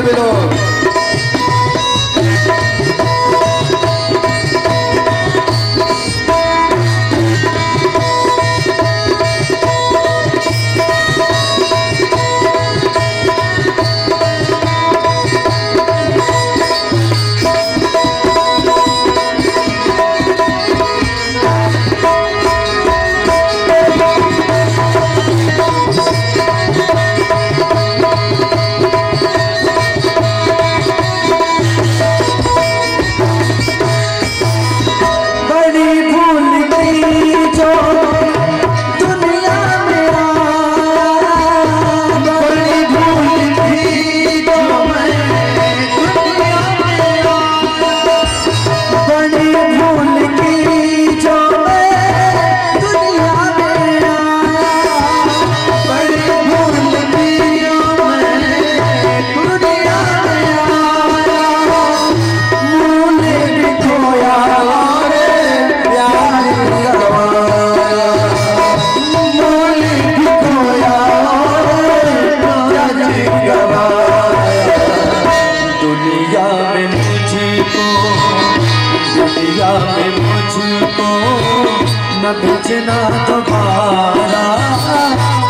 सभी लोग। न भेजना दोबारा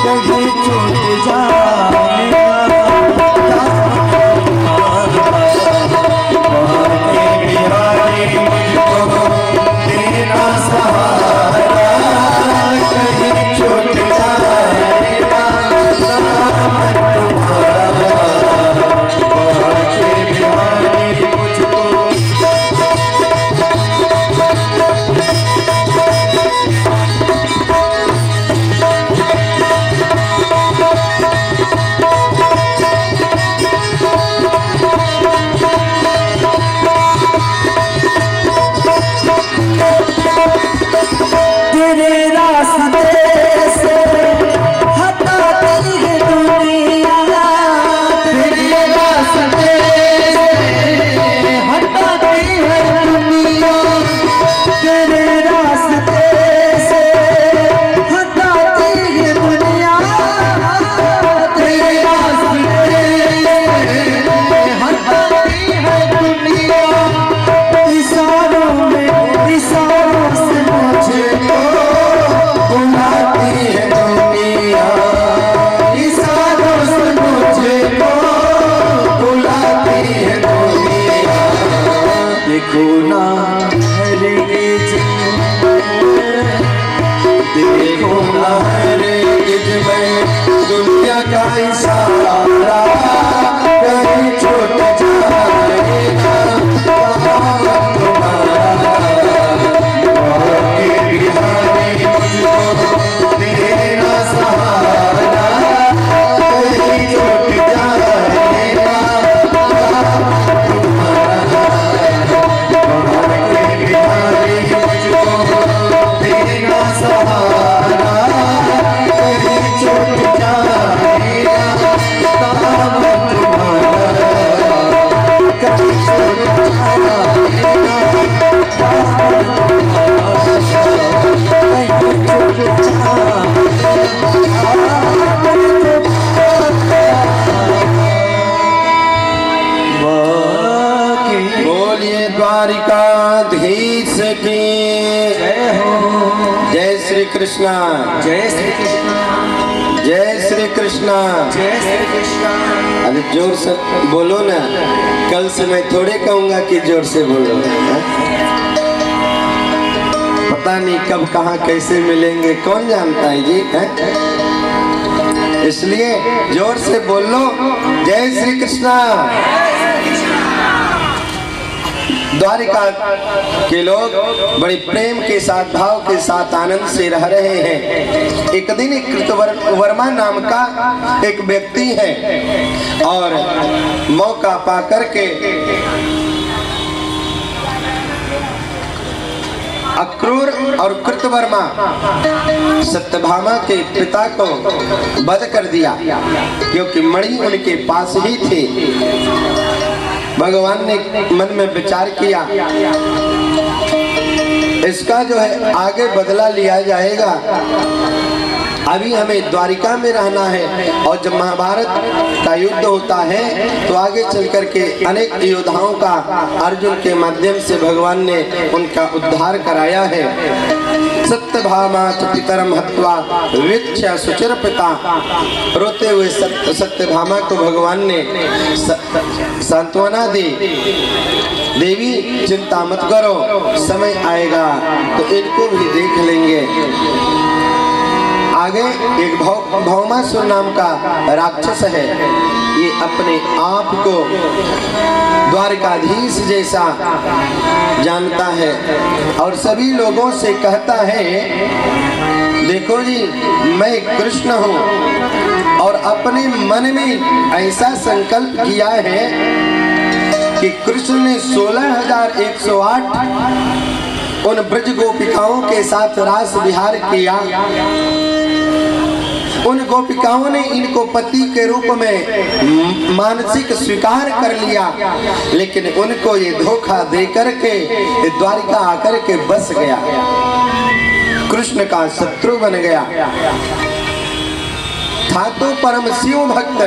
कहीं छूट जाएगा। देना सहारा कहीं छूट जाएगा। दुनिया का इशारा कहीं छूट जाएगा। तेरा सहारा कहीं छूट जाएगा। तेरा सहारा बोलिए द्वारिकाधीश की जय हो। जय श्री कृष्णा। जय श्री कृष्ण। जय श्री कृष्णा। जय श्री कृष्ण। अरे जोर से बोलो ना, कल से मैं थोड़े कहूंगा कि जोर से बोलो। पता नहीं कब कहाँ कैसे मिलेंगे, कौन जानता है जी है? इसलिए जोर से बोल लो, जय श्री कृष्णा। द्वारिका के लोग बड़े प्रेम के साथ, भाव के साथ, आनंद से रह रहे हैं। एक दिन एक कृतवर्मा नाम का एक व्यक्ति है और मौका पा करके अक्रूर और कृतवर्मा सत्यभामा के पिता को वध कर दिया, क्योंकि मणि उनके पास ही थे। भगवान ने मन में विचार किया, इसका जो है आगे बदला लिया जाएगा, अभी हमें द्वारिका में रहना है, और जब महाभारत का युद्ध होता है तो आगे चल करके अनेक योद्धाओं का अर्जुन के माध्यम से भगवान ने उनका उद्धार कराया है। सत्यभामा च पितरम हत्वा वीक्ष्य सुचिर पिता, रोते हुए सत्यभामा को भगवान ने सांत्वना दी, देवी चिंता मत करो, समय आएगा तो इनको भी देख लेंगे। आगे एक भौमासुर नाम का राक्षस है, ये अपने आप को द्वारकाधीश जैसा जानता है और सभी लोगों से कहता है, देखो जी मैं कृष्ण हूँ, और अपने मन में ऐसा संकल्प किया है कि कृष्ण ने 16,108 उन ब्रज गोपिकाओं के साथ रास विहार किया। उन गोपिकाओं ने इनको पति के रूप में मानसिक स्वीकार कर लिया, लेकिन उनको ये धोखा दे करके द्वारिका आकर के बस गया, कृष्ण का शत्रु बन गया। था तो परम शिव भक्त,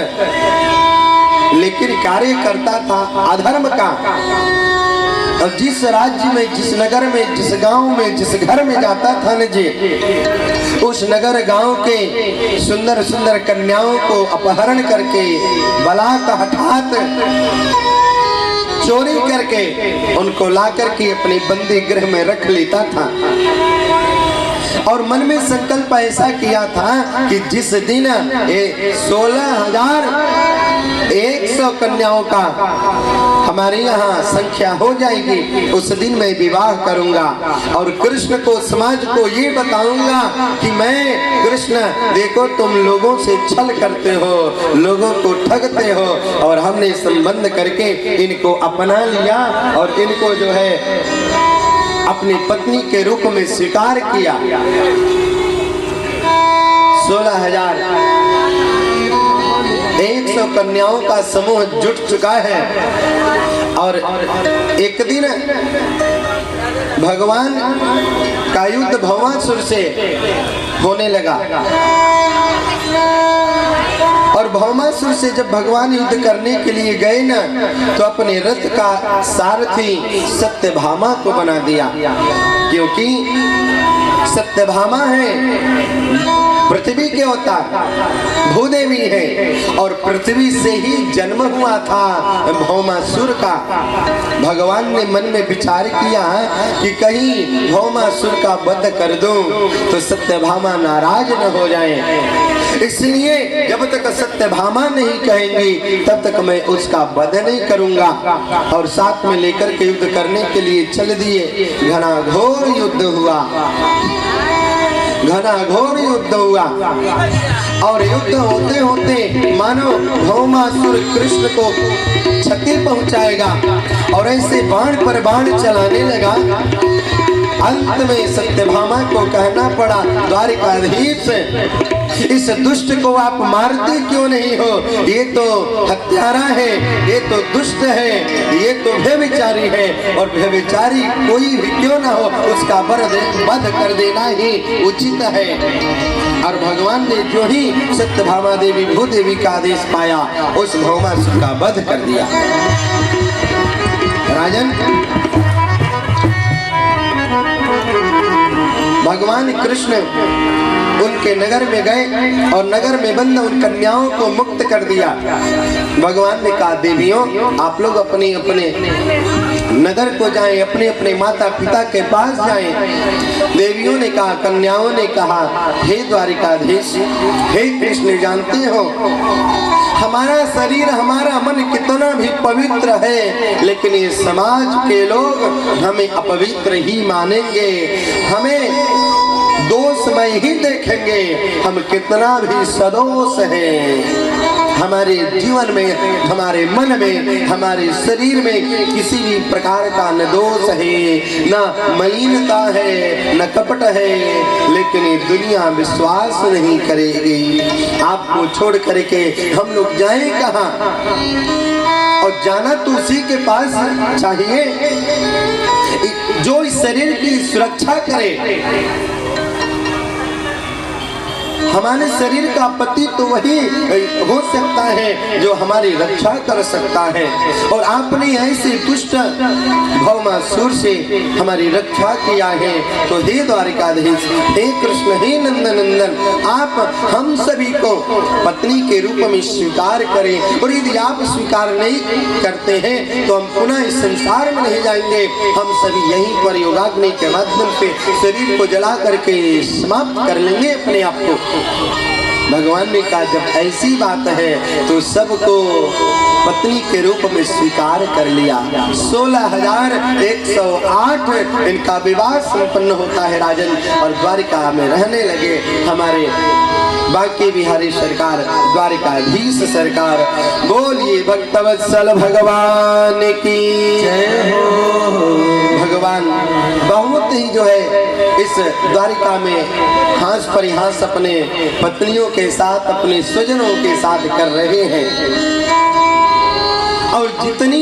लेकिन कार्य करता था अधर्म का। और जिस राज्य में, जिस नगर में, जिस गांव में, जिस घर में जाता था न जी, उस नगर गांव के सुंदर सुंदर कन्याओं को अपहरण करके बलात् हठात चोरी करके उनको ला करके अपने बंदी गृह में रख लेता था। और मन में संकल्प ऐसा किया था कि जिस दिन 16,100 कन्याओं का हमारे यहाँ संख्या हो जाएगी, उस दिन मैं विवाह करूंगा और कृष्ण को, समाज को ये बताऊंगा कि मैं कृष्ण, देखो तुम लोगों से छल करते हो, लोगों को ठगते हो, और हमने संबंध करके इनको अपना लिया और इनको जो है अपनी पत्नी के रूप में स्वीकार किया। 16,100 कन्याओं का समूह जुट चुका है, और एक दिन भगवान का युद्ध भौमासुर से होने लगा। और भौमासुर से जब भगवान युद्ध करने के लिए गए ना, तो अपने रथ का सारथी सत्यभामा को बना दिया, क्योंकि सत्यभामा है पृथ्वी के अवतार, भूदेवी है, और पृथ्वी से ही जन्म हुआ था भौमासुर का। भगवान ने मन में विचार किया कि कहीं भौमासुर का वध कर दूं तो सत्यभामा नाराज न हो जाए, इसलिए जब तक सत्यभामा नहीं कहेंगी तब तक मैं उसका वध नहीं करूंगा। और साथ में लेकर के युद्ध करने के लिए चल दिए। घना घोर युद्ध हुआ, घना घोर युद्ध हुआ, और युद्ध होते होते मानो भौमासुर कृष्ण को क्षति पहुंचाएगा, और ऐसे बाण पर बाण चलाने लगा। अंत में सत्यभामा को कहना पड़ा, द्वारिकाधीश इस दुष्ट को आप मारते क्यों नहीं हो? ये तो हत्यारा है, ये तो दुष्ट है, ये तो व्यभिचारी है, और व्यभिचारी कोई भी क्यों ना हो उसका वध कर देना ही उचित है। और भगवान ने जो ही सत्यभामा देवी भूदेवी का आदेश पाया, उस भौमासुर का वध कर दिया। राजन, भगवान कृष्ण उनके नगर में गए और नगर में बंद उन कन्याओं को मुक्त कर दिया। भगवान ने कहा, देवियों आप लोग अपने अपने नगर को जाएं, अपने अपने माता पिता के पास जाएं। देवियों ने कहा, कन्याओं ने कहा, हे द्वारिकाधीश, हे कृष्ण, जानते हो हमारा शरीर, हमारा मन कितना भी पवित्र है, लेकिन ये समाज के लोग हमें अपवित्र ही मानेंगे, हमें दोषमय ही देखेंगे। हम कितना भी सदोष हैं, हमारे जीवन में, हमारे मन में, हमारे शरीर में किसी भी प्रकार का न दोष है, न मलिनता है, न कपट है, लेकिन ये दुनिया विश्वास नहीं करेगी। आपको छोड़ करके हम लोग जाएं कहाँ? और जाना तो उसी के पास चाहिए जो इस शरीर की सुरक्षा करे। हमारे शरीर का पति तो वही हो सकता है जो हमारी रक्षा कर सकता है, और आपने ऐसे दुष्ट भौमासुर से हमारी रक्षा किया है। तो हे द्वारिकाधीश, हे कृष्ण, हे नंदनंदन, आप हम सभी को पत्नी के रूप में स्वीकार करें, और यदि आप स्वीकार नहीं करते हैं तो हम पुनः इस संसार में नहीं जाएंगे। हम सभी यहीं पर योगाग्नि के माध्यम से शरीर को जला करके समाप्त कर लेंगे अपने आप को। भगवान ने कहा जब ऐसी बात है तो सबको पत्नी के रूप में स्वीकार कर लिया। 16,108 इनका विवाह संपन्न होता है राजन, और द्वारिका में रहने लगे हमारे बांके बिहारी सरकार, द्वारिकाधीश सरकार। बोलिए भक्तवत्सल भगवान की जय हो। भगवान बहुत ही जो है इस द्वारिका में हास परिहास अपने पत्नियों के साथ, अपने स्वजनों के साथ कर रहे हैं, और जितनी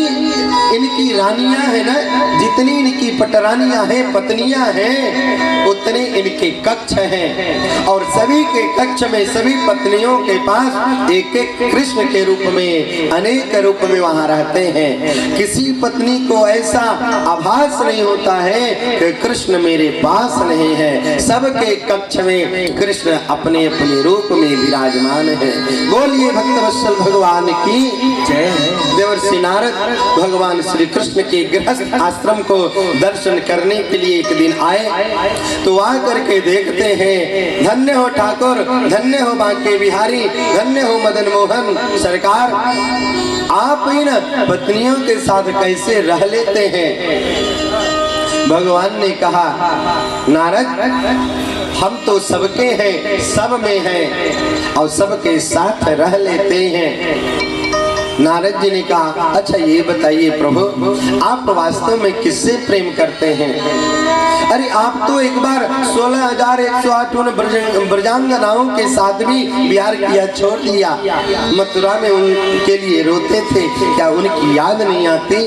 इनकी रानियां हैं ना, जितनी इनकी पटरानियां हैं, पत्नियां हैं, उतने इनके कक्ष हैं, और सभी के कक्ष में सभी पत्नियों के पास एक एक कृष्ण के रूप में, अनेक रूप में वहां रहते हैं। किसी पत्नी को ऐसा आभास नहीं होता है कि कृष्ण मेरे पास नहीं है। सबके कक्ष में कृष्ण अपने अपने रूप में विराजमान है। बोलिए भक्तवत्सल भगवान की जय। देवर्षि नारद भगवान श्री कृष्ण के गृहस्थ आश्रम को दर्शन करने के लिए एक दिन आए, तो आ करके देखते हैं, धन्य हो ठाकुर, धन्य हो बांके बिहारी, धन्य हो मदन मोहन सरकार, आप इन पत्नियों के साथ कैसे रह लेते हैं। भगवान ने कहा नारद, हम तो सबके हैं, सब में हैं, और सबके साथ रह लेते हैं। नारद जी ने कहा अच्छा ये बताइए प्रभु, आप वास्तव में किससे प्रेम करते हैं। अरे आप तो एक बार 16,108 ब्रजांगनाओं के साथ भी विहार किया, छोड़ दिया, मथुरा में उनके लिए रोते थे, क्या उनकी याद नहीं आती।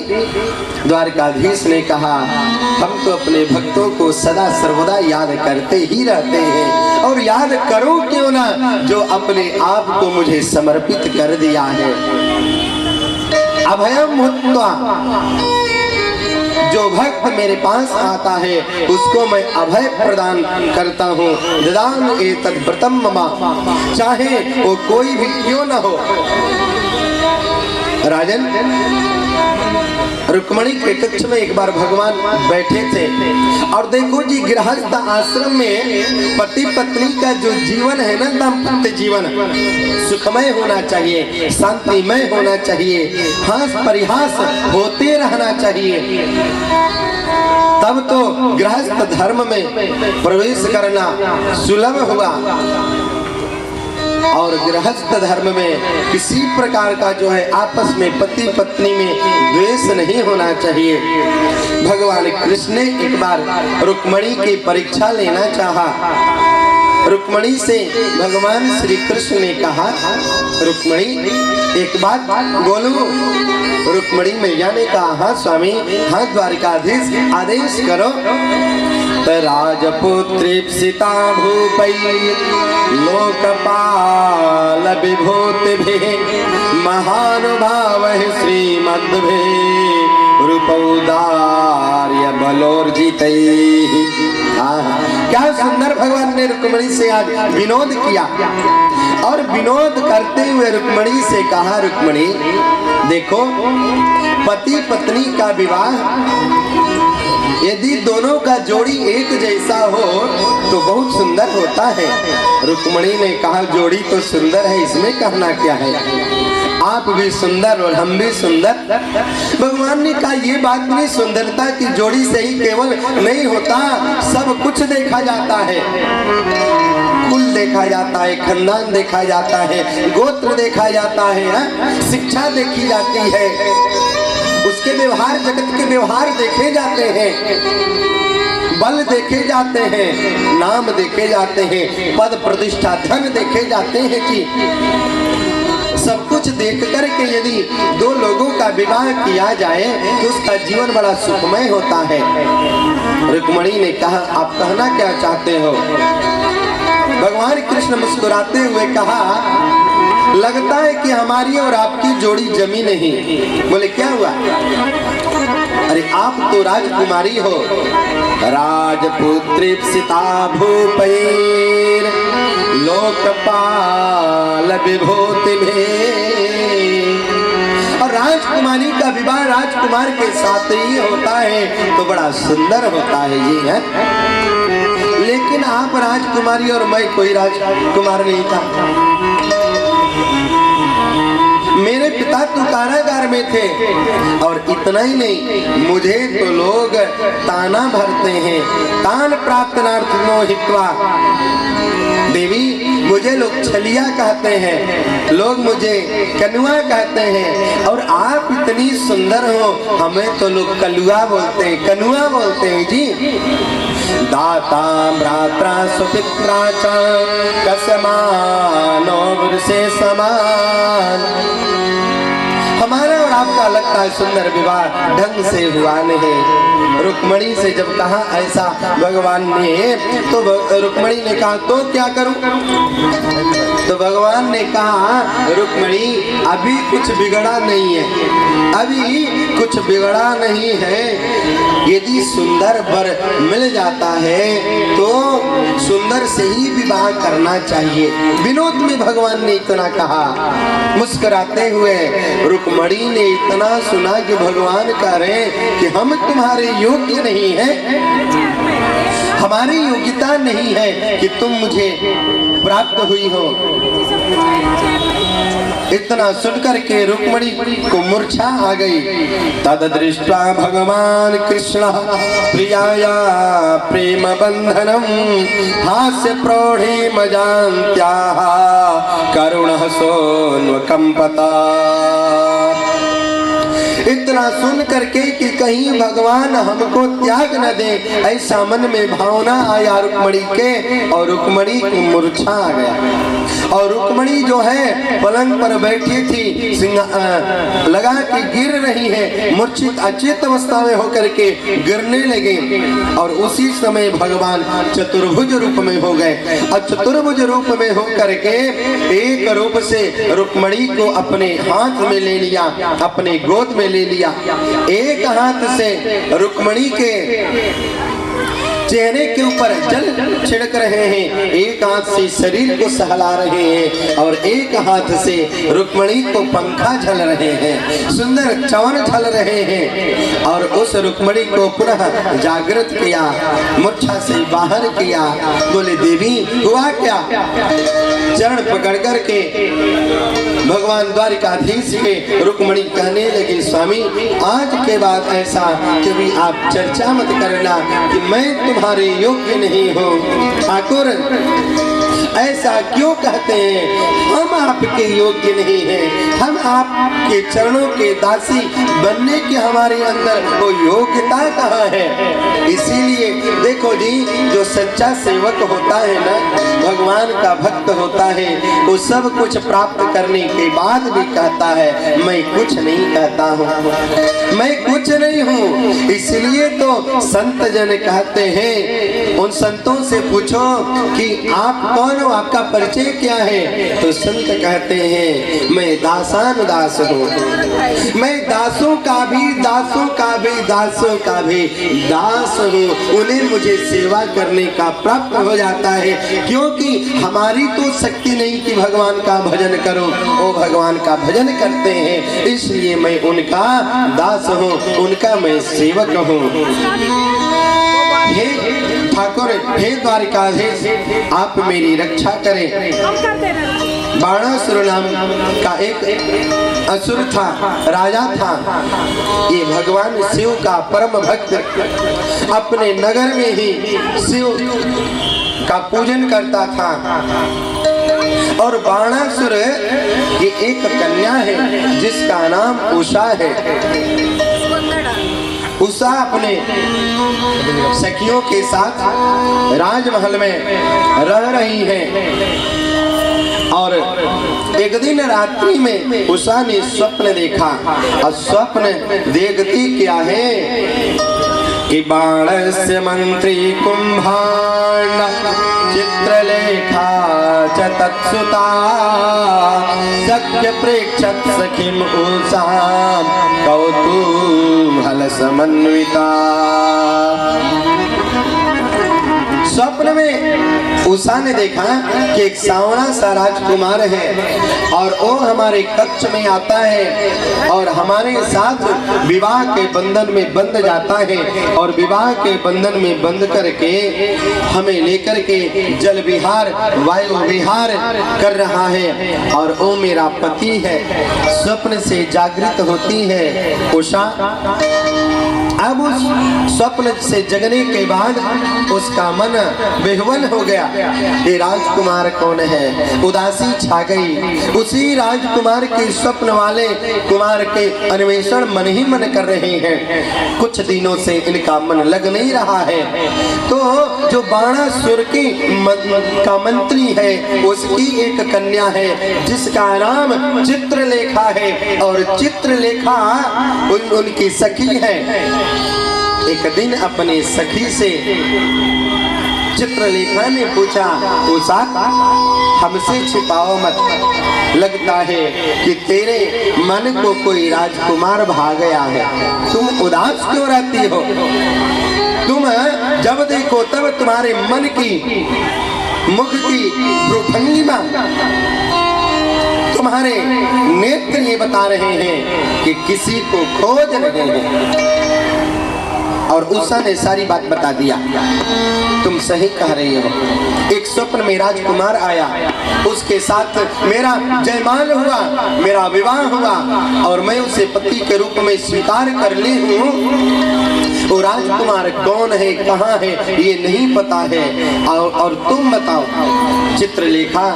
द्वारकाधीश ने कहा हम तो अपने भक्तों को सदा सर्वदा याद करते ही रहते हैं, और याद करो क्यों ना, जो अपने आप को मुझे समर्पित कर दिया है। अभयम भूत्वा, जो भक्त मेरे पास आता है उसको मैं अभय प्रदान करता हूँ। ददाम एतद् व्रतम मम, चाहे वो कोई भी क्यों न हो। राजन, रुक्मणी के कक्ष में एक बार भगवान बैठे थे, और देखो जी गृहस्थ आश्रम में पति पत्नी का जो जीवन है ना, दाम्पत्य जीवन सुखमय होना चाहिए, शांतिमय होना चाहिए, हास परिहास होते रहना चाहिए, तब तो गृहस्थ धर्म में प्रवेश करना सुलभ हुआ। और गृहस्थ धर्म में किसी प्रकार का जो है आपस में पति पत्नी में द्वेष नहीं होना चाहिए। भगवान कृष्ण ने एक बार रुक्मणी की परीक्षा लेना चाहा। रुक्मणी से भगवान श्री कृष्ण ने कहा रुक्मणी एक बात बोलूं। रुक्मणी मैया ने कहा हाँ स्वामी, हाँ द्वारिकाधीश, आदेश करो। राजपुत्री सीता भूपै लोकपाल विभूतिभिः महानुभावः श्रीमद्भिः रूपौदार्य बलोर्जितैः। क्या सुंदर भगवान ने रुक्मणी से आज विनोद किया, और विनोद करते हुए रुक्मणी से कहा रुक्मणी देखो, पति पत्नी का विवाह यदि दोनों का जोड़ी एक जैसा हो तो बहुत सुंदर होता है। रुक्मणी ने कहा जोड़ी तो सुंदर है, इसमें कहना क्या है, आप भी सुंदर और हम भी सुंदर। भगवान ने कहा ये बात नहीं, सुंदरता की जोड़ी से ही केवल नहीं होता, सब कुछ देखा जाता है, कुल देखा जाता है, खानदान देखा जाता है, गोत्र देखा जाता है, शिक्षा देखी जाती है, उसके व्यवहार, जगत के व्यवहार देखे जाते हैं, बल देखे जाते हैं, नाम देखे जाते हैं, पद प्रतिष्ठा धन देखे जाते हैं कि सब कुछ देख करके यदि दो लोगों का विवाह किया जाए तो उसका जीवन बड़ा सुखमय होता है। रुक्मणी ने कहा आप कहना क्या चाहते हो। भगवान कृष्ण मुस्कुराते हुए कहा, लगता है कि हमारी और आपकी जोड़ी जमी नहीं। बोले क्या हुआ? अरे आप तो राजकुमारी हो, राजपुत्री सीता भूपैर लोकपाल विभूति में। और राजकुमारी का विवाह राजकुमार के साथ ही होता है तो बड़ा सुंदर होता है ये है। लेकिन आप राजकुमारी और मैं कोई राजकुमार नहीं था। मेरे पिता तो कारागार में थे और इतना ही नहीं, मुझे तो लोग ताना भरते हैं। तान प्राप्त नार्थिनो हित्वा, देवी मुझे लोग छलिया कहते हैं, लोग मुझे कनुआ कहते हैं। और आप इतनी सुंदर हो, हमें तो लोग कलुआ बोलते हैं, कनुआ बोलते हैं जी। दाता भ्रात्रा सुपित्रा च कसमानो वृषे समान। हमारा और आपका लगता है सुंदर विवाह ढंग से हुआ नहीं। रुक्मणी से जब कहा ऐसा भगवान ने, तो रुक्मणी ने कहा तो क्या करूं? तो भगवान ने कहा, रुक्मणी अभी कुछ बिगड़ा नहीं है, अभी कुछ बिगड़ा नहीं है। यदि सुंदर वर मिल जाता है तो सुंदर से ही विवाह करना चाहिए। विनोद में भगवान ने इतना कहा। मुस्कुराते हुए रुक्मणी ने इतना सुना कि भगवान कह रहे कि हम तुम्हारे योग्य नहीं हैं, हमारी योग्यता नहीं है कि तुम मुझे प्राप्त हुई हो। इतना सुनकर के रुक्मणी को मूर्छा आ गई। तद दृष्ट्वा भगवान कृष्ण प्रियाया प्रेम बंधनम हास्य प्रौढ़ी मजान्त्याः करुणः सोन्वकंपता। इतना सुन करके कि कहीं भगवान हमको त्याग न दे, ऐसा मन में भावना आया रुक्मणी के, और रुक्मणी को मूर्छा आ गया। और रुक्मणी जो है पलंग पर बैठी थी, लगा कि गिर रही है, मूर्छित अचेत अवस्था में होकर के गिरने लगे। और उसी समय भगवान चतुर्भुज रूप में हो गए। और चतुर्भुज रूप में होकर के एक रूप से रुक्मणी को अपने हाथ में ले लिया, अपने गोद में ले लिया। एक हाथ से रुक्मणी के चेहरे के ऊपर जल छिड़क रहे हैं, एक हाथ से शरीर को सहला रहे हैं, और एक हाथ से रुक्मणी को पंखा झल रहे हैं, सुंदर चवन झल रहे हैं। और उस रुक्मणी को पुनः जागृत किया, मूर्छा से बाहर किया। बोले देवी हुआ क्या? चरण पकड़ करके भगवान द्वारिकाधीश के रुक्मणी कहने लगे, स्वामी आज के बाद ऐसा कभी आप चर्चा मत करना कि मैं तुम्हारे योग्य नहीं हो। ठाकुर ऐसा क्यों कहते हैं? हम आपके योग्य नहीं हैं, हम आपके चरणों के दासी बनने की हमारे अंदर वो योग्यता कहाँ है? इसीलिए देखो जी, जो सच्चा सेवक होता है ना, भगवान का भक्त होता है, वो सब कुछ प्राप्त करने के बाद भी कहता है मैं कुछ नहीं कहता हूँ, मैं कुछ नहीं हूँ। इसलिए तो संत जन कहते हैं, उन संतों से पूछो कि आप कौन हो, आपका परिचय क्या है? तो संत कहते हैं मैं दासानुदास हूँ, मैं दासों का भी दासों का भी दासों का भी दास हूँ। उन्हें मुझे सेवा करने का प्राप्त हो जाता है, क्योंकि हमारी तो शक्ति नहीं कि भगवान का भजन करो, वो भगवान का भजन करते हैं, इसलिए मैं उनका दास हूँ, उनका मैं सेवक हूँ। हे ठाकुर, हे द्वारिकाधीश, आप मेरी रक्षा करें। बाणासुर नाम का एक असुर था, राजा था। ये भगवान शिव का परम भक्त अपने नगर में ही शिव का पूजन करता था। और बाणासुर ये एक कन्या है जिसका नाम उषा है। उषा अपने सखियों के साथ राजमहल में रह रही है। और एक दिन रात्रि में उषा ने स्वप्न देखा, और स्वप्न देखती क्या है कि बाणस्य मंत्री कुंभांड चित्रलेखा तत्सुता सख्य प्रेक्षक सखिम उषाम कौतूहल समन्विता। स्वप्न में उषा ने देखा कि एक सांवला सा राजकुमार है और वो हमारे कक्ष में आता है और हमारे साथ विवाह के बंधन में बंध जाता है और विवाह के बंधन में बंध करके हमें लेकर के जल विहार वायु विहार कर रहा है और वो मेरा पति है। स्वप्न से जागृत होती है उषा। अब उस स्वप्न से जगने के बाद उसका मन विह्वल हो गया। ये राजकुमार कौन है? उदासी छा गई। उसी राजकुमार के स्वप्न वाले कुमार के अन्वेषण मन ही मन कर रहे हैं। कुछ दिनों से इनका मन लग नहीं रहा है। तो जो बाणासुर की का मंत्री है उसकी एक कन्या है जिसका नाम चित्रलेखा है और चित्रलेखा उनकी सखी है। एक दिन अपनी सखी से चित्रलेखा ने पूछा, उषा हमसे छिपाओ मत, लगता है कि तेरे मन को कोई राजकुमार भा गया है। तुम उदास क्यों रहती हो? तुम जब देखो तब तुम्हारे मन की मुख की भ्रुभंगिमा, तुम्हारे नेत्र ये बता रहे हैं कि किसी को खोज रहे हैं। और उषा ने सारी बात बता दिया। तुम सही कह रही हो। एक स्वप्न में राजकुमार आया, उसके साथ मेरा जयमाल हुआ, मेरा विवाह हुआ और मैं उसे पति के रूप में स्वीकार कर ली हूँ। वो राजकुमार कौन है, कहाँ है, ये नहीं पता है। और तुम बताओ। चित्रलेखा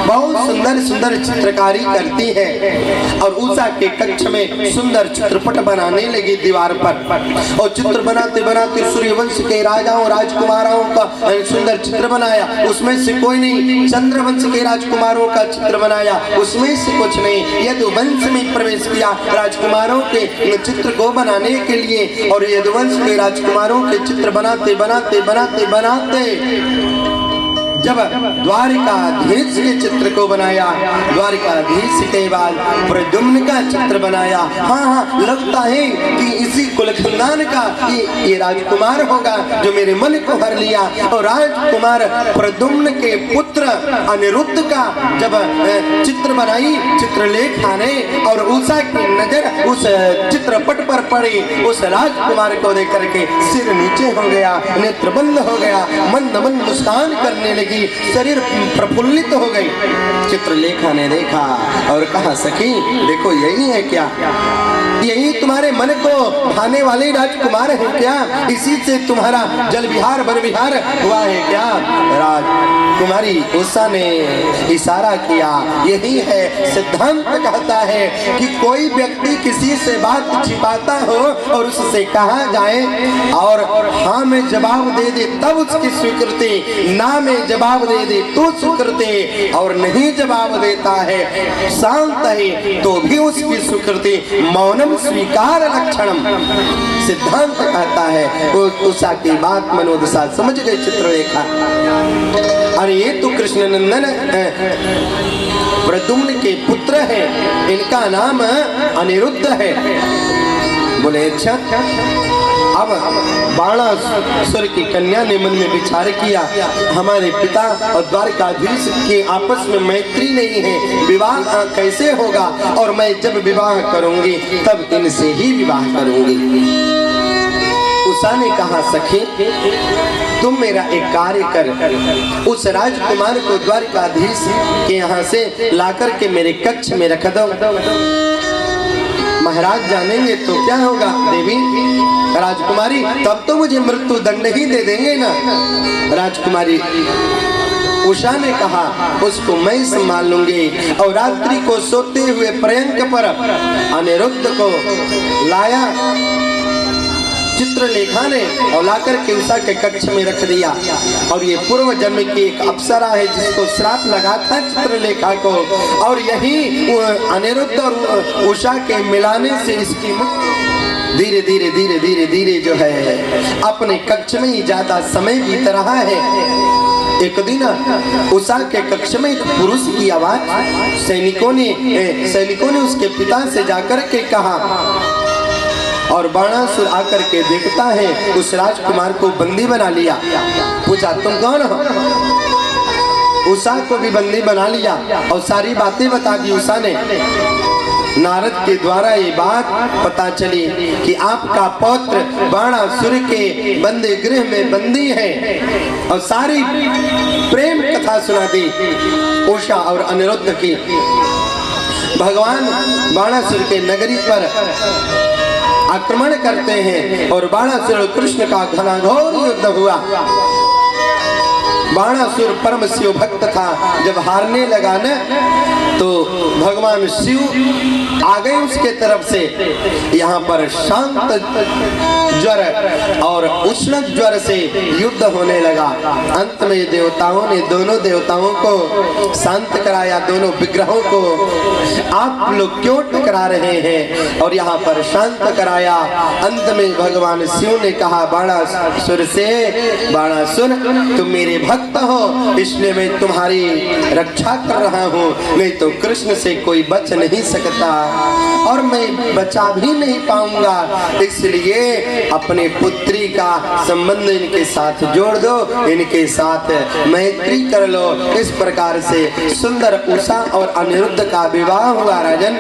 बहुत सुंदर सुंदर चित्रकारी करती है और उषा के कक्ष में सुंदर चित्रपट बनाने लगी दीवार पर। और चित्र बनाते बनाते सूर्यवंश के राजाओं राजकुमारों का सुंदर चित्र बनाया। उसमें से कोई नहीं। चंद्रवंश के राजकुमारों का चित्र बनाया, उसमें से कुछ नहीं। यदुवंश में प्रवेश किया राजकुमारों के चित्र को बनाने के लिए और यदुवंश के राजकुमारों के चित्र बनाते बनाते बनाते बनाते जब द्वारिकाधीश के चित्र को बनाया, द्वारिकाधीश के बाद प्रद्युम्न का चित्र बनाया। हाँ, लगता है कि इसी कुल खानदान का ये राजकुमार होगा जो मेरे मन को हर लिया। और राजकुमार प्रद्युम्न के पुत्र अनिरुद्ध का जब चित्र बनाई चित्रलेखा ने और उषा की नजर उस चित्रपट पर पड़ी, उस राजकुमार को देख करके सिर नीचे हो गया, नेत्र बंद हो गया, मंद मंद मुस्कान करने लगी, शरीर प्रफुल्लित हो गई। चित्रलेखा ने देखा और कहा, सखी देखो यही है क्या? यही तुम्हारे मन को भाने वाले राजकुमार है क्या? इसी से तुम्हारा जल विहार वन विहार हुआ है क्या? राजकुमारी उषा ने इशारा किया, यही है। सिद्धांत कहता है कि कोई व्यक्ति किसी से बात छिपाता हो और उससे कहा जाए और हाँ में जवाब दे दे तब उसकी स्वीकृति, ना में जवाब दे दे तो स्वीकृति, और नहीं जवाब देता है शांत है तो भी उसकी स्वीकृति। मौनम स्वीकार लक्षणम। सिद्धांत कहता है। वो उषा की बात मनोदशा समझ गए चित्रलेखा। अरे ये तो कृष्णनंदन प्रद्युम्न के पुत्र है, इनका नाम अनिरुद्ध है। बोले अच्छा। अब बाणासुर की कन्या ने मन में विचार किया, हमारे पिता और द्वारकाधीश के आपस में मैत्री नहीं है, विवाह कैसे होगा? और मैं जब विवाह करूंगी तब इनसे ही विवाह करूंगी। उषा ने कहा, सखी तुम मेरा एक कार्य कर, उस राजकुमार को द्वारकाधीश के यहाँ से लाकर के मेरे कक्ष में रख दो। महाराज जानेंगे तो क्या होगा देवी राजकुमारी? तब तो मुझे मृत्यु दंड ही दे देंगे ना। राजकुमारी उषा ने कहा, उसको मैं संभाल लूंगी। और रात्रि को सोते हुए पर्यंक पर अनिरुद्ध को लाया चित्रलेखा ने और लाकर के उषा के कक्ष में रख दिया। और ये पूर्व जन्म की एक अप्सरा है जिसको श्राप लगा था चित्रलेखा को, और यही अनिरुद्ध और उषा के मिलाने से इसकी धीरे धीरे धीरे धीरे धीरे जो है अपने कक्ष में ही ज्यादा समय बीत रहा है। एक दिन उषा के कक्ष में एक पुरुष की आवाज सैनिकों ने उसके पिता से जाकर के कहा, और बाणासुर आकर के देखता है उस राजकुमार को बंदी बना लिया। पूछा, तुम कौन हो? उषा को भी बंदी बना लिया और सारी बातें बता दी उषा ने। नारद के द्वारा ये बात पता चली कि आपका पौत्र बाणासुर के बंदी गृह में बंदी है, और सारी प्रेम कथा सुना दी उषा और अनिरुद्ध की। भगवान बाणासुर के नगरी पर आक्रमण करते हैं और बाणासुर और कृष्ण का घनाघोर युद्ध हुआ। बाणासुर परम शिव भक्त था। जब हारने लगा न तो भगवान शिव आ गए उसके तरफ से। यहाँ पर शांत ज्वर और उष्ण ज्वर से युद्ध होने लगा। अंत में देवताओं ने दोनों देवताओं को शांत कराया, दोनों विग्रहों को। आप लोग क्यों टकरा रहे हैं? और यहाँ पर शांत कराया। अंत में भगवान शिव ने कहा बाणासुर से, बाणासुर तुम मेरे भक्त हो, इसलिए मैं तुम्हारी रक्षा कर रहा हूँ। नहीं तो कृष्ण से कोई बच नहीं सकता और मैं बचा भी नहीं पाऊंगा। इसलिए अपने पुत्री का संबंध इनके साथ जोड़ दो, इनके साथ मैत्री कर लो। इस प्रकार से सुंदर उषा और अनिरुद्ध का विवाह हुआ। राजन,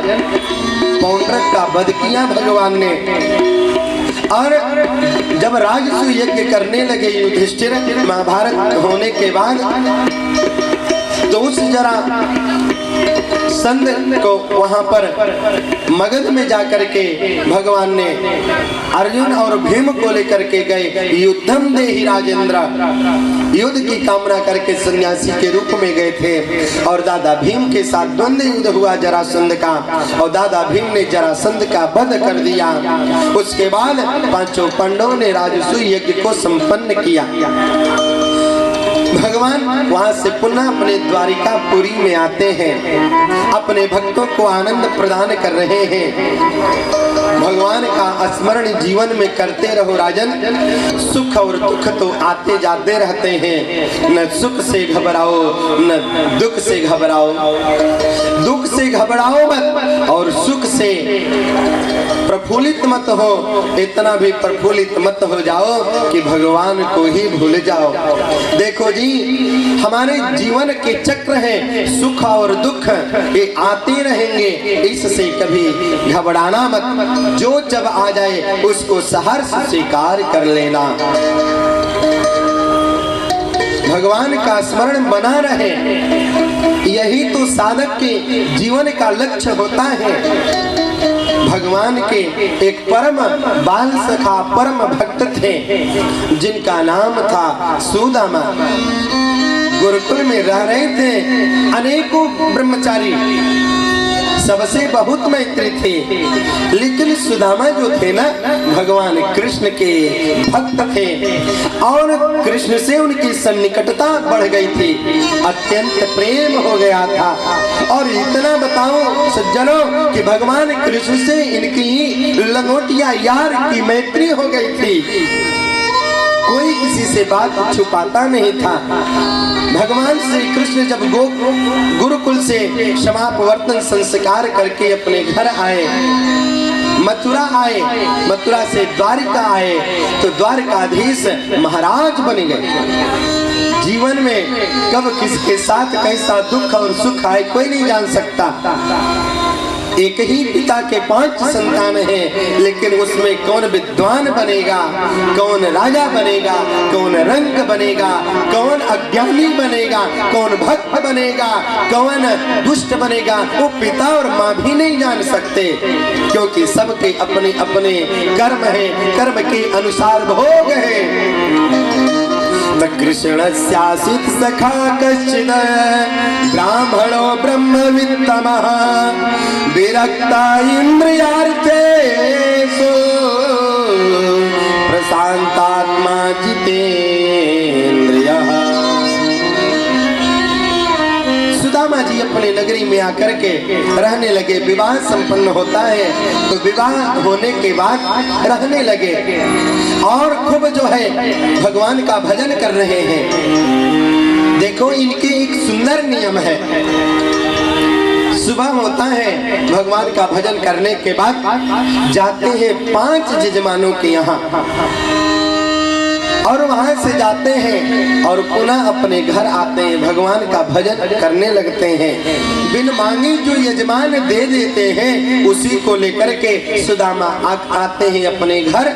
पौंड्रक का वध किया भगवान ने। और जब राजसूय यज्ञ करने लगे युधिष्ठिर, महाभारत होने के बाद, तो उस जरा संध को वहां पर मगध में जाकर के भगवान ने अर्जुन और भीम को लेकर के गए। युद्धम देहि राजेंद्र, युद्ध की कामना करके सन्यासी के रूप में गए थे। और दादा भीम के साथ द्वंद्व युद्ध हुआ जरासंध का, और दादा भीम ने जरासंध का वध कर दिया। उसके बाद पांचों पांडवों ने राजसूय यज्ञ को संपन्न किया। भगवान वहां से पुनः अपने द्वारिकापुरी में आते हैं, अपने भक्तों को आनंद प्रदान कर रहे हैं। भगवान का स्मरण जीवन में करते रहो राजन। सुख और दुख तो आते जाते रहते हैं, न सुख से घबराओ न दुख से घबराओ। दुख से घबराओ मत और सुख से प्रफुल्लित मत हो। इतना भी प्रफुल्लित मत हो जाओ कि भगवान को ही भूल जाओ। देखो जी, हमारे जीवन के चक्र हैं, सुख और दुख ये आते रहेंगे, इससे कभी घबराना मत। जो जब आ जाए उसको सहर्ष स्वीकार कर लेना। भगवान का स्मरण बना रहे, यही तो साधक के जीवन का लक्ष्य होता है। भगवान के एक परम बाल सखा परम भक्त थे जिनका नाम था सुदामा। गुरुकुल में रह रहे थे अनेकों ब्रह्मचारी, सबसे बहुत मैत्री थे, लेकिन सुदामा जो थे ना भगवान कृष्ण के भक्त थे और कृष्ण से उनकी सन्निकटता बढ़ गई थी, अत्यंत प्रेम हो गया था। और इतना बताओ सज्जनों कि भगवान कृष्ण से इनकी लंगोटिया यार की मैत्री हो गई थी। कोई किसी से बात छुपाता नहीं था। भगवान श्री कृष्ण जब गुरुकुल से समापवर्तन संस्कार करके अपने घर आए, मथुरा आए, मथुरा से द्वारिका आए, तो द्वारकाधीश महाराज बन गए। जीवन में कब किसके साथ कैसा दुख और सुख आए कोई नहीं जान सकता। एक ही पिता के 5 संतान हैं, लेकिन उसमें कौन विद्वान बनेगा, कौन राजा बनेगा, कौन रंग बनेगा, कौन अज्ञानी बनेगा, कौन भक्त बनेगा, कौन दुष्ट बनेगा, वो पिता और माँ भी नहीं जान सकते, क्योंकि सबके अपने अपने कर्म हैं, कर्म के अनुसार भोग है। कृष्णस्यासीत् सखा कश्चित् ब्राह्मणो ब्रह्मवित्तमः विरक्ता इन्द्रियार्थेषु प्रशान्तात्मा जितेन्द्रियः। सुदामा जी अपने नगरी में आकर के रहने लगे। विवाह संपन्न होता है तो विवाह होने के बाद रहने लगे और खूब जो है भगवान का भजन कर रहे हैं। देखो इनके एक सुंदर नियम है। सुबह होता है, भगवान का भजन करने के बाद जाते हैं 5 जजमानों के यहाँ और वहां से जाते हैं और पुनः अपने घर आते हैं, भगवान का भजन करने लगते हैं। बिन मांगे जो यजमान दे देते हैं उसी को लेकर के सुदामा आते हैं अपने घर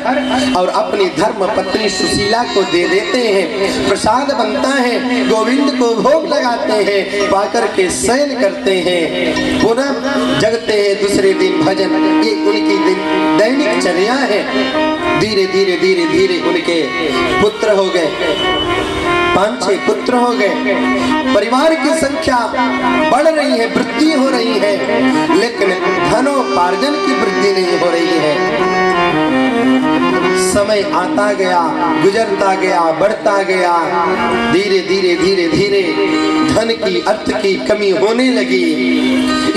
और अपनी धर्म पत्नी सुशीला को दे देते हैं। प्रसाद बनता है, गोविंद को भोग लगाते हैं, पाकर के शयन करते हैं, पुनः जगते हैं दूसरे दिन भजन। ये उनकी दैनिक चर्या है। धीरे धीरे धीरे धीरे उनके पुत्र हो गए, 5-6 पुत्र हो गए। परिवार की संख्या बढ़ रही है, वृद्धि हो रही है, लेकिन धनोपार्जन की वृद्धि नहीं हो रही है। समय आता गया, गुजरता गया, बढ़ता गया। धीरे धीरे धीरे धीरे धन की, अर्थ की कमी होने लगी।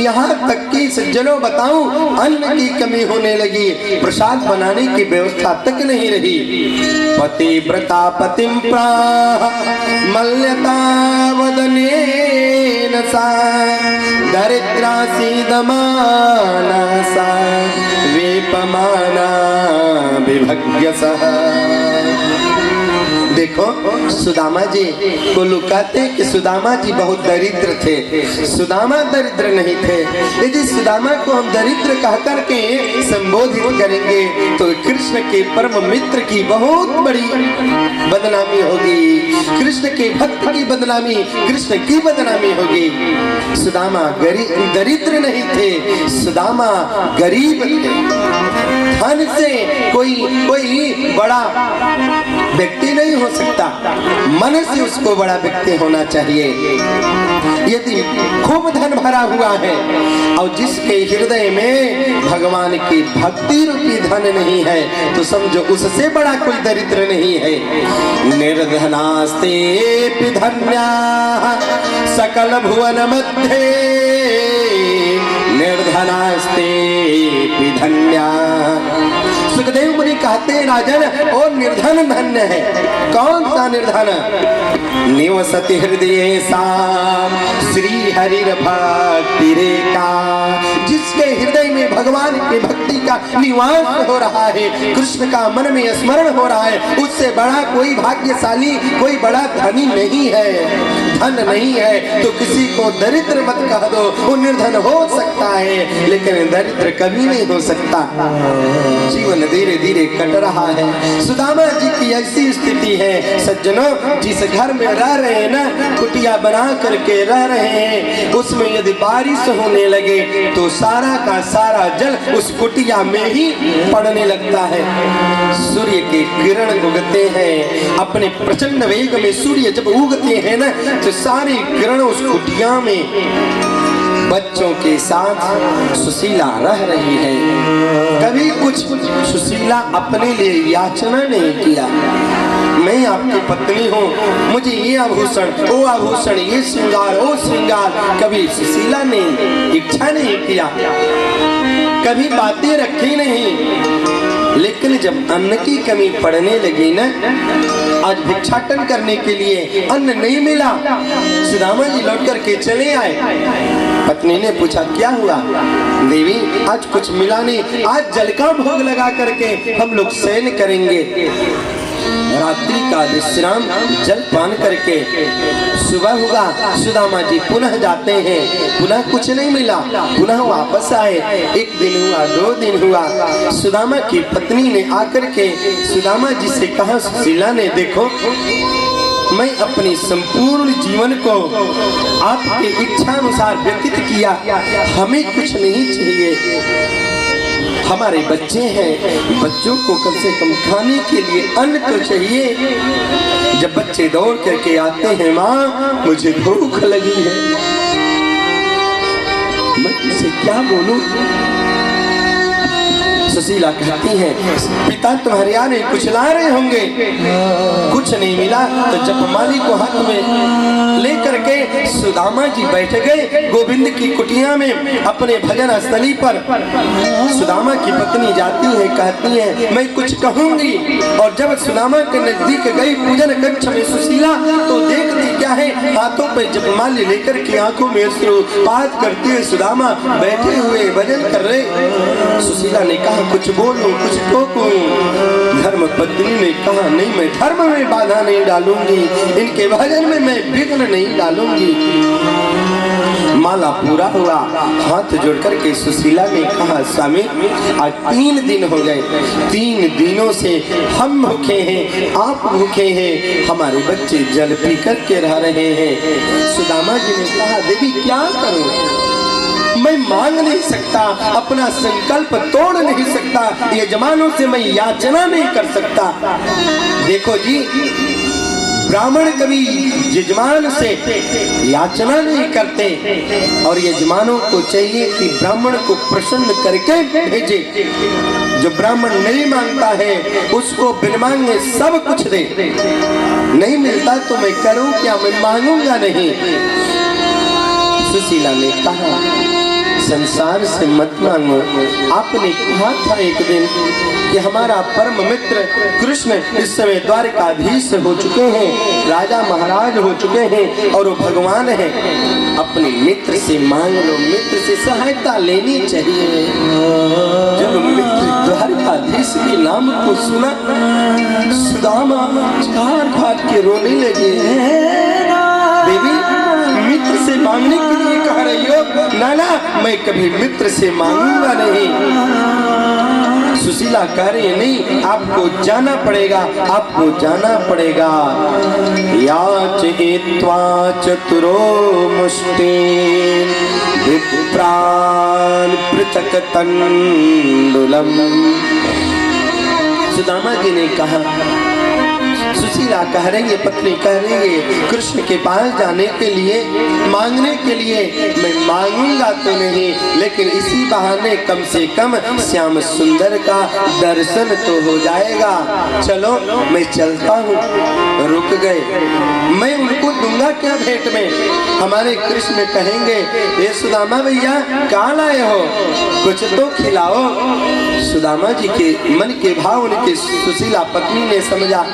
यहाँ तक कि सज्जनों बताऊं, अन्न की कमी होने लगी, प्रसाद बनाने की व्यवस्था तक नहीं रही। पतिव्रता पतिं प्राह मल्यता वदनेन सा दरिद्रा सीदमाना सा वेपमाना विभग्यसः। देखो सुदामा जी को लुकाते कि सुदामा जी बहुत दरिद्र थे। सुदामा दरिद्र नहीं थे। यदि सुदामा को हम दरिद्र कह करके संबोधित करेंगे तो कृष्ण के परम मित्र की बहुत बड़ी बदनामी होगी, कृष्ण के भक्त की बदनामी, कृष्ण की बदनामी होगी। सुदामा दरिद्र नहीं थे, सुदामा गरीब थे। धन से कोई बड़ा व्यक्ति नहीं हो सकता, मन से उसको बड़ा व्यक्ति होना चाहिए। यदि खूब धन भरा हुआ है और जिसके हृदय में भगवान की भक्ति रूपी धन नहीं है तो समझो उससे बड़ा कोई दरिद्र नहीं है। निर्धनास्ते धन्या सकल भुवन मध्य निर्धनास्ते धन्या। सुखदेव मुनि कहते हैं राजन और निर्धन धन्य है। कौन सा निर्धन? निवसति हृदय सा श्री हरि भक्ति रेखा, जिसके हृदय में भगवान की भक्ति का निवास हो रहा है, कृष्ण का मन में स्मरण हो रहा है, उससे बड़ा कोई भाग्यशाली, कोई बड़ा धनी नहीं है। धन नहीं है तो किसी को दरिद्र मत कह दो, वो निर्धन हो सकता है लेकिन दरिद्र कभी नहीं हो सकता। जीवन धीरे धीरे कट रहा है। सुदामा जी की ऐसी स्थिति है सज्जनों, जिस घर में रह रहे हैं ना, कुटिया बना करके रह रहे हैं, उसमें यदि बारिश होने लगे तो सारा का सारा जल उस कुटिया में ही पड़ने लगता है। सूर्य के किरण उगते हैं, अपने प्रचंड वेग में सूर्य जब उगते हैं ना तो सारी किरण उस कुटिया में बच्चों के साथ सुशीला रह रही है। कभी कुछ सुशीला अपने लिए याचना नहीं किया, मैं आपकी पत्नी हूँ, मुझे ये आभूषण, वो आभूषण, ये श्रृंगार, वो श्रृंगार, कभी सुशीला ने इच्छा नहीं किया, कभी बातें रखी नहीं। लेकिन जब अन्न की कमी पड़ने लगी ना, आज भिक्षाटन करने के लिए अन्न नहीं मिला, सुदामा जी लौट करके चले आए। पत्नी ने पूछा क्या हुआ? देवी आज कुछ मिला नहीं, आज जल का भोग लगा करके हम लोग शयन करेंगे, रात्रि का विश्राम जल पान करके सुबह होगा। सुदामा जी पुनः जाते हैं, पुनः कुछ नहीं मिला, पुनः वापस आए। 1 दिन हुआ, 2 दिन हुआ, सुदामा की पत्नी ने आकर के सुदामा जी से कहा, सुशीला ने देखो मैं अपनी संपूर्ण जीवन को आपके इच्छा अनुसार व्यतीत किया, हमें कुछ नहीं चाहिए, हमारे बच्चे हैं, बच्चों को कम से कम खाने के लिए अन्न तो चाहिए। जब बच्चे दौड़ करके आते हैं, माँ मुझे भूख लगी है, मैं तुझसे क्या बोलूं? सुशीला कहती है पिता तुम्हारे यहाँ कुछ ला रहे होंगे, कुछ नहीं मिला तो जपमाली को हाथ में लेकर के सुदामा जी बैठ गए गोविंद की कुटिया में अपने भजन स्थली पर। सुदामा की पत्नी जाती है, कहती है मैं कुछ कहूंगी, और जब सुदामा के नजदीक गई पूजन कक्ष में सुशीला तो देखती क्या है, हाथों पे जपमाली लेकर के आंखों में अश्रुपात करते हुए सुदामा बैठे हुए भजन कर रहे। सुशीला ने कहा कुछ बोलूं कुछ टोकूं। धर्म पत्नी ने कहा नहीं, मैं धर्म में बाधा नहीं डालूंगी, इनके भजन में मैं विघ्न नहीं डालूंगी। माला पूरा हुआ, हाथ जोड़ करके सुशीला ने कहा स्वामी आज 3 दिन हो गए, 3 दिनों से हम भूखे हैं, आप भूखे हैं, हमारे बच्चे जल पी करके रह रहे हैं। सुदामा जी ने कहा देवी क्या करूं, मैं मांग नहीं सकता, अपना संकल्प तोड़ नहीं सकता, यजमानों से मैं याचना नहीं कर सकता। देखो जी ब्राह्मण कभी यजमान से याचना नहीं करते और यजमानों को चाहिए कि ब्राह्मण को प्रसन्न करके भेजे। जो ब्राह्मण नहीं मांगता है उसको बिन मांगे सब कुछ दे, नहीं मिलता तो मैं करूं क्या, मैं मांगूंगा नहीं। सुशीला ने कहा संसार से मत मांगो। आपने कहा था एक दिन कि हमारा परम मित्र कृष्ण इस समय द्वारकाधीश हो चुके हैं, राजा महाराज हो चुके हैं और वो भगवान हैं। अपने मित्र से मांग लो, मित्र से सहायता लेनी चाहिए। जब मित्र द्वारकाधीश के नाम को सुना सुदामा 4 भाग के रोने लगे। देवी मित्र से मांगने के लिए कह रही हो? ना ना, मैं कभी मित्र से मांगूंगा नहीं। सुशीला कह रही नहीं, आपको जाना पड़ेगा, आपको जाना पड़ेगा। याचयित्वा चतुरो मुष्टिं विप्रान् पृथक् तण्डुलम्। सुदामा जी ने कहा, सुशीला कह रही है, पत्नी कह रही है कृष्ण के पास जाने के लिए, मांगने के लिए मैं मांगूंगा तो नहीं, लेकिन इसी बहाने कम से कम श्याम सुंदर का दर्शन तो हो जाएगा। चलो मैं चलता हूँ। रुक गए, मैं उनको दूंगा क्या भेंट में? हमारे कृष्ण कहेंगे ये सुदामा भैया कहाँ लाए हो, कुछ तो खिलाओ। सुदामा जी के मन के भाव उनके सुशीला पत्नी ने समझा।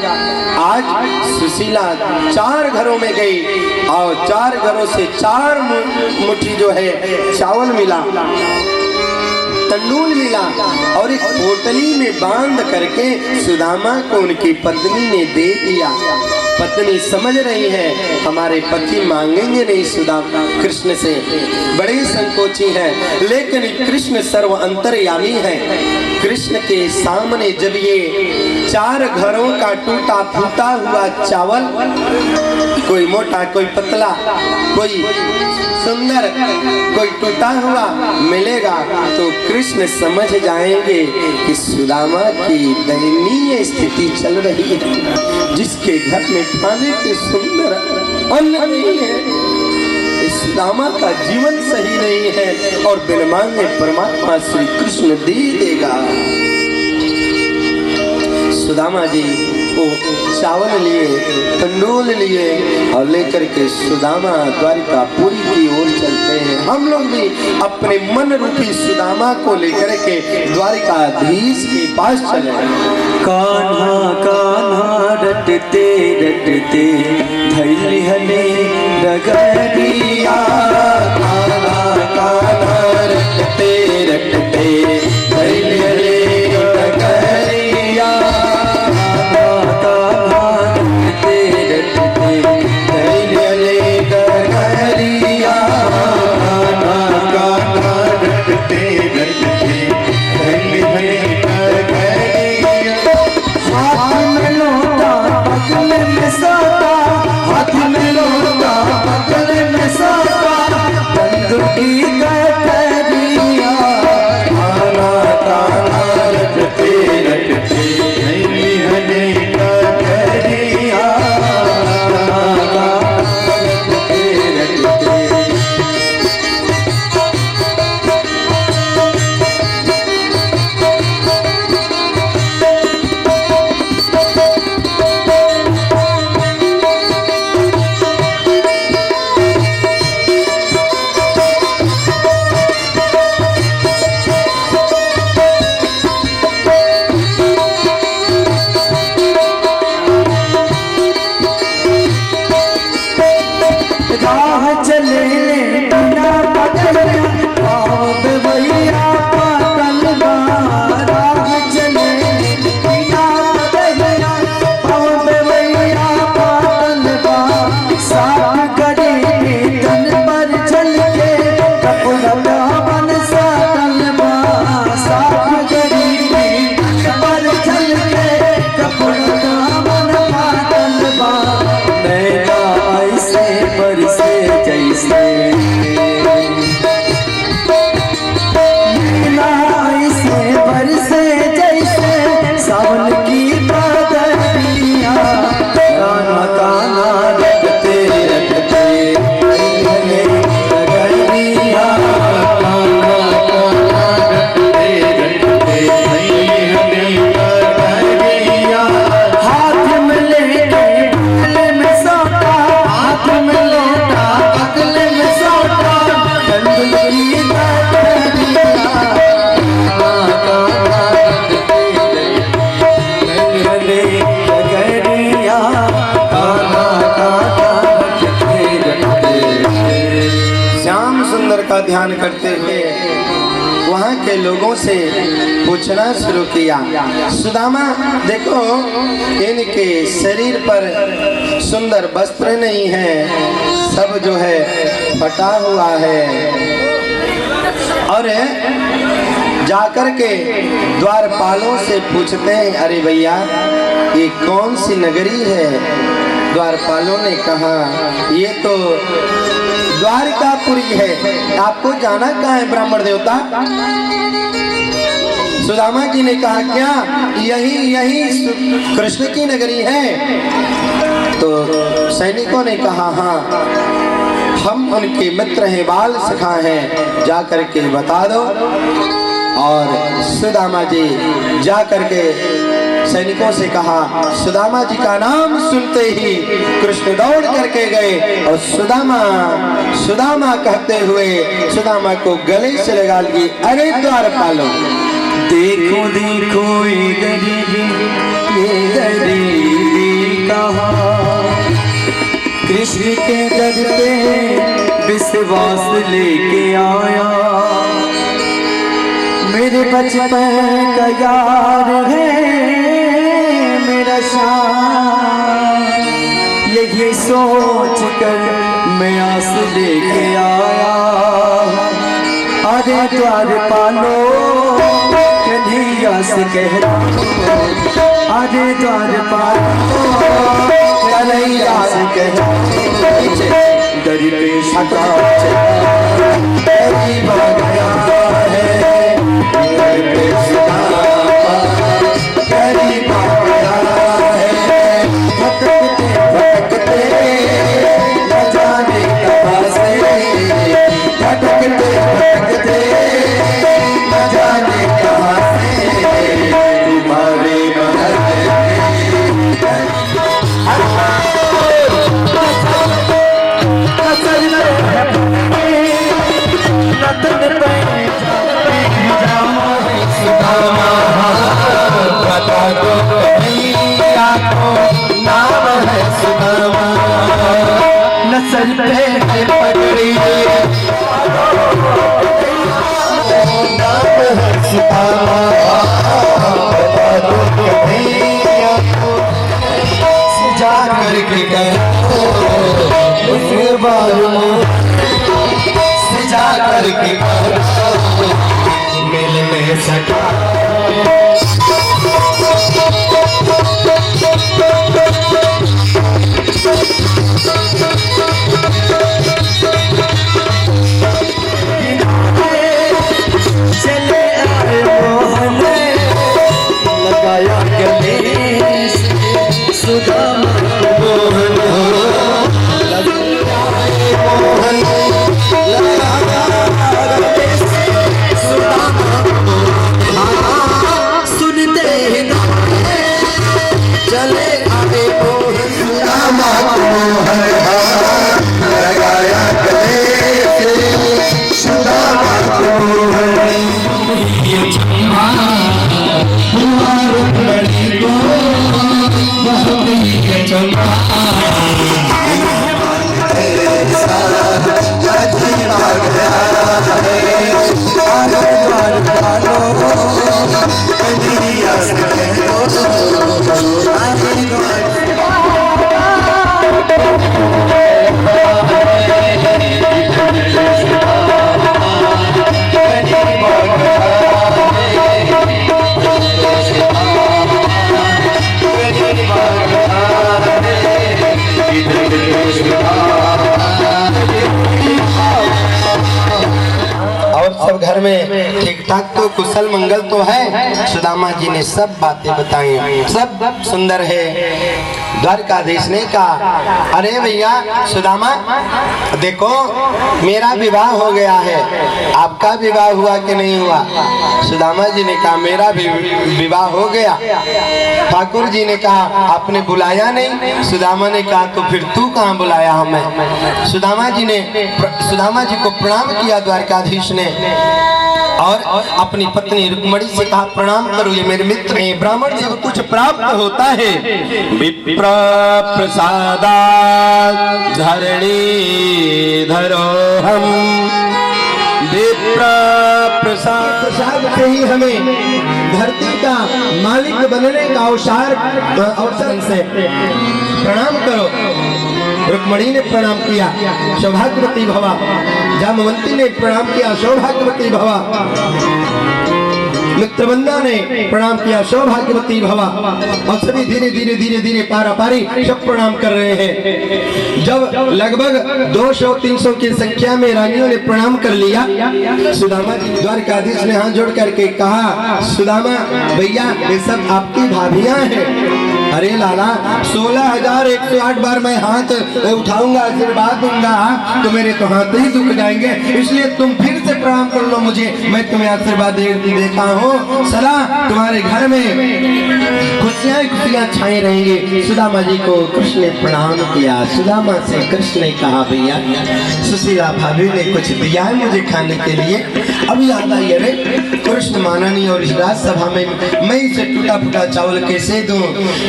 आज सुशीला 4 घरों में गई और 4 घरों से 4 मुट्ठी जो है चावल मिला, तंडूल मिला और एक पोटली में बांध करके सुदामा को उनकी पत्नी ने दे दिया। पत्नी समझ रही है हमारे पति मांगेंगे नहीं सुदामा कृष्ण से, बड़े संकोची हैं, लेकिन कृष्ण सर्व अंतर्यामी है। कृष्ण के सामने जब ये 4 घरों का टूटा फूटा हुआ चावल, कोई मोटा कोई पतला कोई सुंदर कोई टूटा हुआ मिलेगा तो कृष्ण समझ जाएंगे कि सुदामा की दयनीय स्थिति चल रही है, जिसके घर में खाने के सुंदर अन्न नहीं है, सुदामा का जीवन सही नहीं है और बिन मांगे परमात्मा श्री कृष्ण दे देगा। सुदामा जी वो चावल लिए, तंडूल लिए और लेकर के सुदामा द्वारिकापुरी की ओर चलते हैं। हम लोग भी अपने मन रूपी सुदामा को लेकर के द्वारिकाधीश के पास चले। कान्हा कान्हा रटते रटते धैली हले डगरिया, कान्हा कान्हा रटते रटते धैली हले डगरिया, कान्हा कान्हा रटते रटते धैली हले डगरिया, कान्हा कान्हा रटते रटते धैली हले डगरिया। हाथ में लोटा पगल में साता, हाथ में लोटा पगल में साता, का ध्यान करते हुए वहाँ के लोगों से पूछना शुरू किया, सुदामा देखो इनके शरीर पर सुंदर वस्त्र नहीं है, सब जो है फटा हुआ है। और जाकर के द्वारपालों से पूछते हैं, अरे भैया ये कौन सी नगरी है? द्वारपालों ने कहा ये तो द्वारकापुरी है, आपको जाना कहाँ है ब्राह्मण देवता? सुदामा जी ने कहा क्या यही कृष्ण की नगरी है? तो सैनिकों ने कहा हाँ, हम उनके मित्र हैं, बाल सखा हैं, जा करके बता दो। और सुदामा जी जा करके सैनिकों से कहा, सुदामा जी का नाम सुनते ही कृष्ण दौड़ करके गए और सुदामा कहते हुए सुदामा को गले से लगा लिए। अरे द्वारपालों देखो देखो ये गरीबी कहाँ, कृष्ण के दर पे विश्वास लेके आया, मेरे बचपन का यार है मेरा शान, यही सोच कर मैं आस लेके आया। अरे द्वारपालो कन्हैया से कह रहा हूँ, अरे द्वारपालो कन्हैया से कह रहा हूँ, दरपेश का गरीब आ गया है, दरपेश का गरीब आ गया है, भटकते भटकते न जाने कहाँ से, भटकते भटकते न जाने कहाँ से, तुम्हारे महल बता दो कन्हैया को नाम है सुदामा, नस्ल पे है पगड़ी नाम है सुदामा, बता दो कन्हैया को सजा करके कहो उस बार सजा करके कहो मिल में सका। चले आए मोहन लगाया गणेश सुदामा मोहन, मोहन लगाया गणेश सुदामा, सुनते चले आए मोहन सुदामा मोहन, लगाया गणेश सुदामा मोहन, सब घर में ठीक ठाक तो कुशल मंगल तो है। सुदामा जी ने सब बातें बताई, सब सुंदर है। द्वारकाधीश ने कहा, अरे भैया सुदामा देखो मेरा विवाह हो गया है, आपका विवाह हुआ कि नहीं हुआ? सुदामा जी ने कहा मेरा भी विवाह हो गया। ठाकुर जी ने कहा आपने बुलाया नहीं? सुदामा ने कहा तो फिर तू कहाँ बुलाया हमें? सुदामा जी को प्रणाम किया द्वारकाधीश ने और अपनी पत्नी रुक्मणी से कहा प्रणाम करो, ये मेरे मित्र हैं। ब्राह्मण जब कुछ प्राप्त होता है विप्र प्रसादा धरणी धरो हम, विप्र प्रसाद से ही हमें धरती का मालिक बनने का अवसर से प्रणाम करो। रुक्मणी ने प्रणाम किया, सौभाग्यवती भवा। जामवंती ने प्रणाम किया, सौभाग्यवती भवा। मित्रवंदा ने प्रणाम किया, सौभाग्यवती भवा। और सभी धीरे धीरे धीरे धीरे पारा पारी सब प्रणाम कर रहे हैं। जब लगभग 200-300 की संख्या में रानियों ने प्रणाम कर लिया, सुदामा जी द्वारकाधीश ने हाथ जोड़ करके कहा, सुदामा भैया ये सब आपकी भाभियां हैं। अरे लाला 16,108 बार मैं हाथ उठाऊंगा, आशीर्वाद दूंगा तो मेरे तो हाथ ही दुख जाएंगे, इसलिए तुम फिर से प्रणाम कर लो मुझे, मैं तुम्हें आशीर्वाद देता हूँ। सदा तुम्हारे घर में खुशियाँ छाई रहेंगी। सुदामा जी को कृष्ण ने प्रणाम किया। सुदामा से कृष्ण ने कहा, भैया सुशीला भाभी ने कुछ दिया है मुझे खाने के लिए। अब याद आई, अरे कृष्ण माननीय और इस राजसभा में मैं इसे टूटा फूटा चावल कैसे दूं।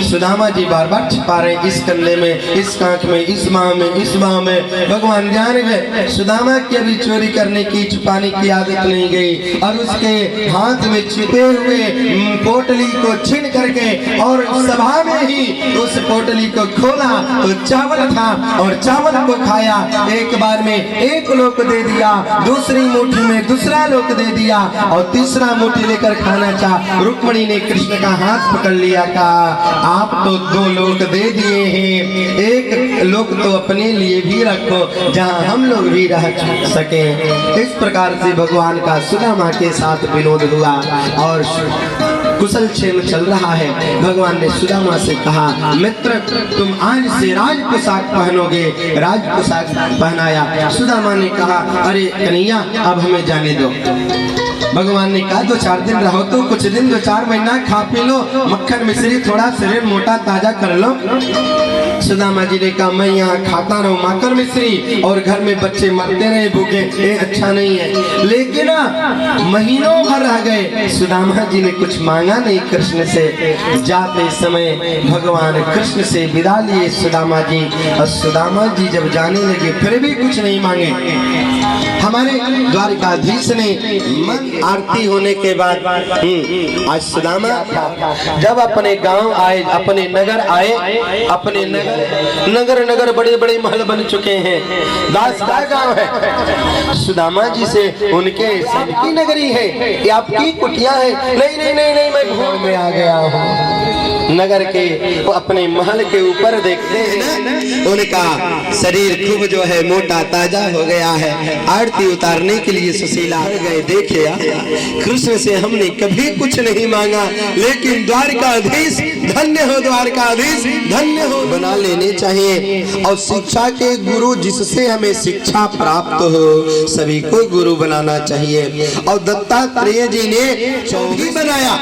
सुदामा जी बार बार छिपा रहे, इस कन्ने में, इस कांख में, इस माह में, इस माह में। भगवान जान गए सुदामा की अभी चोरी करने की, छुपाने की आदत नहीं गई, और उसके हाथ में छिपे हुए पोटली को छीन करके और सभा में ही उस पोटली को खोला तो चावल था, और चावल को खाया। एक बार में एक लोक दे दिया, दूसरी मुट्ठी में दूसरा लोक दे दिया, और तीसरा मुट्ठी लेकर खाना चाहा। रुक्मणी ने कृष्ण का हाथ पकड़ लिया, कहा आप तो 2 लोक दे दिए हैं, एक लोक तो अपने लिए भी रखो जहां हम लोग भी रह सके। इस प्रकार से भगवान का सुदामा के साथ विनोद हुआ और कुशल क्षेम चल रहा है। भगवान ने सुदामा से कहा, मित्र तुम आज से राज पोशाक पहनोगे। राज पोशाक पहनाया। सुदामा ने कहा, अरे कन्हैया अब हमें जाने दो। भगवान ने कहा 2-4 दिन रहो तो, कुछ दिन 2-4 महीना खा पी लो, मक्खन मिश्री, थोड़ा शरीर मोटा ताजा कर लो। सुदामा जी ने कहा, मैं यहाँ खाता रहूं माखन मिश्री और घर में बच्चे मरते रहे भूखे, ये अच्छा नहीं है। लेकिन महीनों भर रह गए, सुदामा जी ने कुछ मांगा नहीं कृष्ण से। जाते समय भगवान कृष्ण से विदा लिए सुदामा जी, और सुदामा जी जब जाने लगे फिर भी कुछ नहीं मांगे। हमारे द्वारकाधीश ने मन आरती होने के बाद आज सुदामा जब अपने गांव आए, अपने नगर आए, अपने नगर बड़े बड़े महल बन चुके हैं। दास का गांव है, सुदामा जी से उनके सबकी नगरी है, ये आपकी कुटिया है। नहीं नहीं नहीं नहीं, मैं घूम में आ गया हूँ। नगर के अपने महल के ऊपर देखते हैं, उनका शरीर खूब जो है मोटा ताजा हो गया है। आरती उतारने के लिए सुशीला गए, देखे कृष्ण से हमने कभी कुछ नहीं मांगा, लेकिन द्वारकाधीश धन्य हो, द्वारकाधीश धन्य हो बना लेने चाहिए। और शिक्षा के गुरु जिससे हमें शिक्षा प्राप्त हो, सभी को गुरु बनाना चाहिए। और दत्तात्रेय जी ने चौकी बनाया।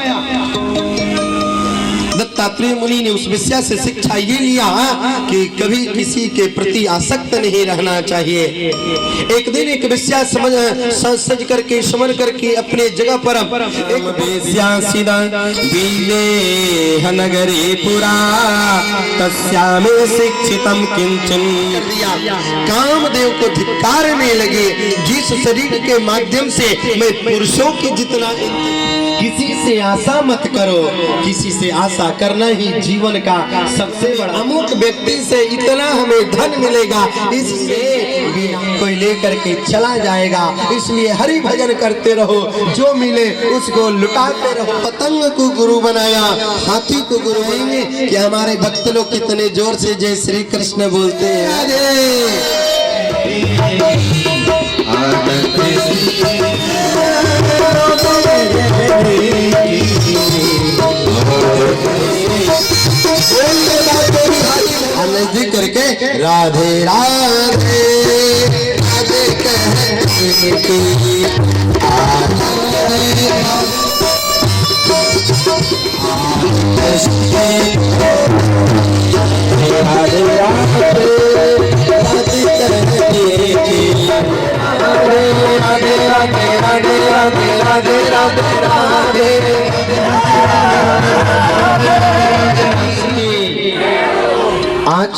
दत्तात्रेय मुनि ने उस विषय से शिक्षा ये लिया कि कभी किसी के प्रति आसक्त नहीं रहना चाहिए। एक दिन एक विषय सज करके समझ करके अपने जगह पर नगरे पुरा तस्यामे शिक्षितम किंचन कामदेव को धिक्कारने लगे, जिस शरीर के माध्यम से मैं पुरुषों की जितना किसी से आशा मत करो, किसी से आशा करना ही जीवन का सबसे बड़ा। अमुक व्यक्ति से इतना हमें धन मिलेगा, इससे कोई लेकर के चला जाएगा, इसलिए हरि भजन करते रहो, जो मिले उसको लुटाते रहो। पतंग को गुरु बनाया, हाथी को गुरु बनाएंगे कि हमारे भक्त लोग कितने जोर से जय श्री कृष्ण बोलते हैं। नजदीक करके राधे राधे राधे कहने की राधे राधे आज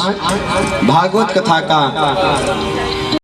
भागवत कथा का